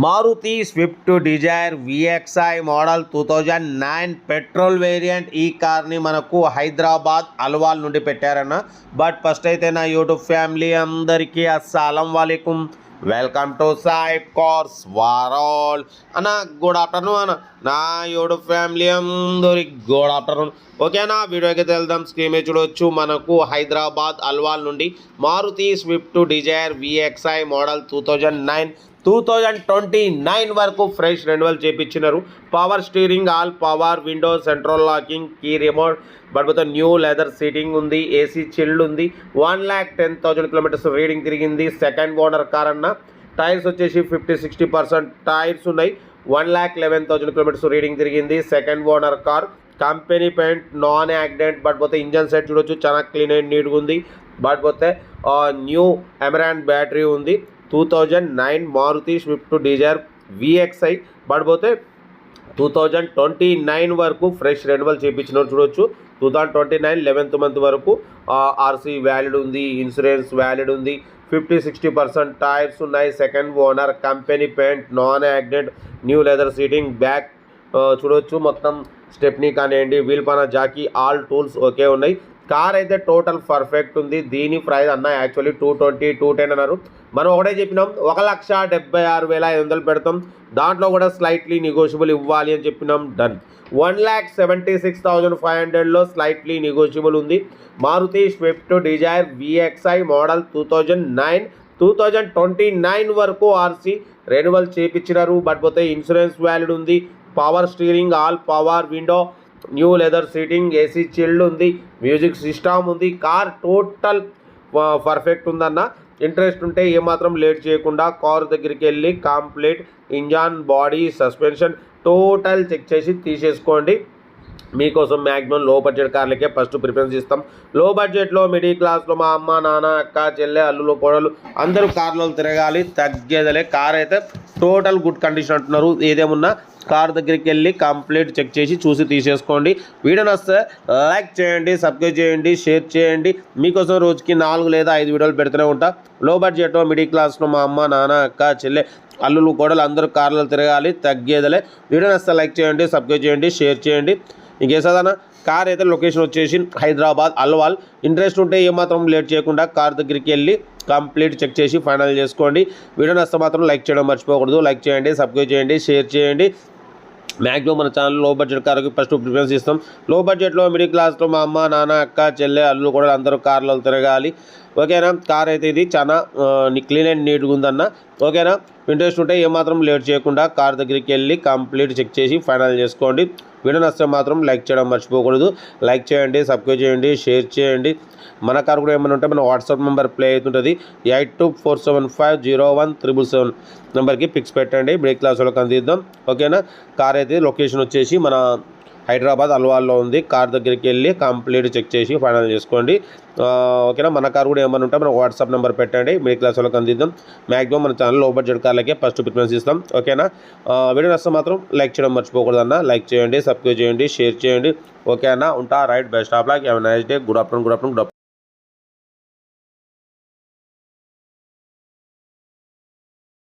Maruti Swift Dzire VXi model 2009 petrol variant. ఈ కార్ని మనకు హైదరాబాద్ అల్వాల్ నుండి పెట్టారన్న. బట్ ఫస్ట్ అయితే నా యూట్యూబ్ ఫ్యామిలీ అందరికీ అస్సలం వాలేకుం, welcome to Sai cars world అన్న. గుడ్ ఆఫ్టర్నూన్ అన్న. నా యూట్యూబ్ ఫ్యామిలీ అందరికి గుడ్ ఆఫ్టర్నూన్. ఓకేనా, వీడియోకి వెళ్దాం. స్క్రీన్ మీద చూడవచ్చు, మనకు హైదరాబాద్ అల్వాల్ నుండి Maruti Swift Dzire VXi model 2029 వరకు ఫ్రెష్ రెన్యువల్ చేయించినారు. Power steering, all power, windows, central locking, key remote, but with new leather seating ఉంది. ఏసీ చిల్డ్ ఉంది. 1,10,000 కిలోమీటర్స్ రీడింగ్ తిరిగింది. సెకండ్ ఓనర్ కార్ అన్న. టైర్స్ వచ్చేసి 50-60% టైర్స్ ఉన్నాయి. 1,11,000 కిలోమీటర్స్ రీడింగ్ తిరిగింది. Second owner car. Company paint, non accident. But పోతే engine side చూడొచ్చు, చాలా క్లీన్ అండ్ నీట్గా ఉంది. బట్ పోతే న్యూ ఎమరాన్ బ్యాటరీ ఉంది. 2009 Maruti Swift Dzire VXi. But పోతే 2029 వరకు ఫ్రెష్ రెన్యువల్ చేయించినారు. చూడొచ్చు, 2029 11th మంత్ వరకు ఆర్సీ వ్యాలిడ్ ఉంది, ఇన్సూరెన్స్ వ్యాలిడ్ ఉంది. 50-60% టైర్స్ ఉన్నాయి. Second owner, company paint, non accident, new leather seating, back చూడొచ్చు, మొత్తం స్టెప్నీ కానివ్వండి, వీల్ పైన జాకీ, ఆల్ టూల్స్ ఓకే ఉన్నాయి. కార్ అయితే టోటల్ పర్ఫెక్ట్ ఉంది. దీని ప్రైస్ అన్న యాక్చువల్లీ 220-210 అన్నారు. మనం ఒకటే చెప్పినాం, 1,76,500 పెడతాం. దాంట్లో కూడా స్లైట్లీ నెగోషియబుల్ ఇవ్వాలి అని చెప్పినాం. డన్. 1,76,500లో స్లైట్లీ నెగోషియబుల్ ఉంది. Maruti Swift Dzire VXi model 2029 వరకు ఆర్సీ రెన్యువల్ చేయించినారు. బట్ పోతే ఇన్సూరెన్స్ వ్యాలిడ్ ఉంది. Power steering, all power, window, new leather seating, AC chilled ఉంది, మ్యూజిక్ సిస్టమ్ ఉంది. కార్ టోటల్ పర్ఫెక్ట్ ఉందన్న. ఇంట్రెస్ట్ ఉంటే ఏమాత్రం లేట్ చేయకుండా కార్ దగ్గరికి వెళ్ళి complete engine, body, suspension total check చేసి తీసేసుకోండి. మీకోసం మ్యాక్సిమం లో బడ్జెట్ కార్లకే ఫస్ట్ ప్రిఫరెన్స్ ఇస్తాం. లో బడ్జెట్లో, మిడిల్ క్లాస్లో మా అమ్మ, నాన్న, అక్క, చెల్లె, అల్లులు, కోడలు అందరూ కార్లో తిరగాలి, తగ్గేదలే. కార్ అయితే టోటల్ గుడ్ కండిషన్ అంటున్నారు. ఏదేమున్నా కార్ దగ్గరికి వెళ్ళి కంప్లీట్ చెక్ చేసి చూసి తీసేసుకోండి. వీడియో నచ్చితే లైక్ చేయండి, సబ్స్క్రైబ్ చేయండి, షేర్ చేయండి. మీకోసం రోజుకి 4 లేదా 5 వీడియోలు పెడుతూనే ఉంటా. లో బడ్జెట్లో, మిడిల్ క్లాస్లో మా అమ్మ, నాన్న, అక్క, చెల్లె, అల్లులు, కోడలు అందరూ కార్లో తిరగాలి, తగ్గేదలే. వీడియో నచ్చితే లైక్ చేయండి, సబ్స్క్రైబ్ చేయండి, షేర్ చేయండి. ఇంకేసాదన్న. కార్ అయితే లొకేషన్ వచ్చేసి హైదరాబాద్ అల్వాల్. ఇంట్రెస్ట్ ఉంటే ఏమాత్రం లేట్ చేయకుండా కార్ దగ్గరికి వెళ్ళి కంప్లీట్ చెక్ చేసి ఫైనల్ చేసుకోండి. వీడియో నచ్చితే మాత్రం లైక్ చేయడం మర్చిపోకూడదు. లైక్ చేయండి, సబ్స్క్రైబ్ చేయండి, షేర్ చేయండి. మ్యాక్సిమం మన ఛానల్ లో బడ్జెట్ కార్కి ఫస్ట్ ప్రిఫరెన్స్ ఇస్తాం. లో బడ్జెట్లో, మిడిల్ క్లాస్లో మా అమ్మ, నాన్న, అక్క, చెల్లె, అల్లు కూడా అందరూ కార్లో తిరగాలి. ఓకేనా. కార్ అయితే ఇది చాలా క్లీన్ అండ్ నీట్గా ఉందన్న. ఓకేనా. ఇంట్రెస్ట్ ఉంటే ఏమాత్రం లేట్ చేయకుండా కార్ దగ్గరికి వెళ్ళి కంప్లీట్ చెక్ చేసి ఫైనల్ చేసుకోండి. వీడియో నచ్చితే మాత్రం లైక్ చేయడం మర్చిపోకూడదు. లైక్ చేయండి, సబ్స్క్రైబ్ చేయండి, షేర్ చేయండి. మన కార్ కూడా ఏమైనా ఉంటే మన వాట్సాప్ నెంబర్ ప్లే అవుతుంటుంది. 8247501777 నెంబర్కి పిక్స్ పెట్టండి. బ్రేక్ క్లాస్ వాళ్ళకి అందిద్దాం. ఓకేనా. కార్ అయితే లొకేషన్ వచ్చేసి మన హైదరాబాద్ అల్వాల్లో ఉంది. కార్ దగ్గరికి వెళ్ళి కంప్లీట్ చెక్ చేసి ఫైనల్ చేసుకోండి. ఓకేనా. మన కార్ కూడా ఏమైనా ఉంటే మన వాట్సాప్ నెంబర్ పెట్టండి. మిడిల్ క్లాస్ వాళ్ళకి అందిద్దాం. మ్యాక్సిమం మన ఛానల్ లో బడ్జెట్ కార్లకే ఫస్ట్ ప్రిఫరెన్స్ ఇస్తాం. ఓకేనా. వీడియో నచ్చితే మాత్రం లైక్ చేయడం మర్చిపోకూడదన్న. లైక్ చేయండి, సబ్స్క్రైబ్ చేయండి, షేర్ చేయండి. ఓకే అన్న. ఉంటా. Right. Best of luck. Have a nice day. Good afternoon.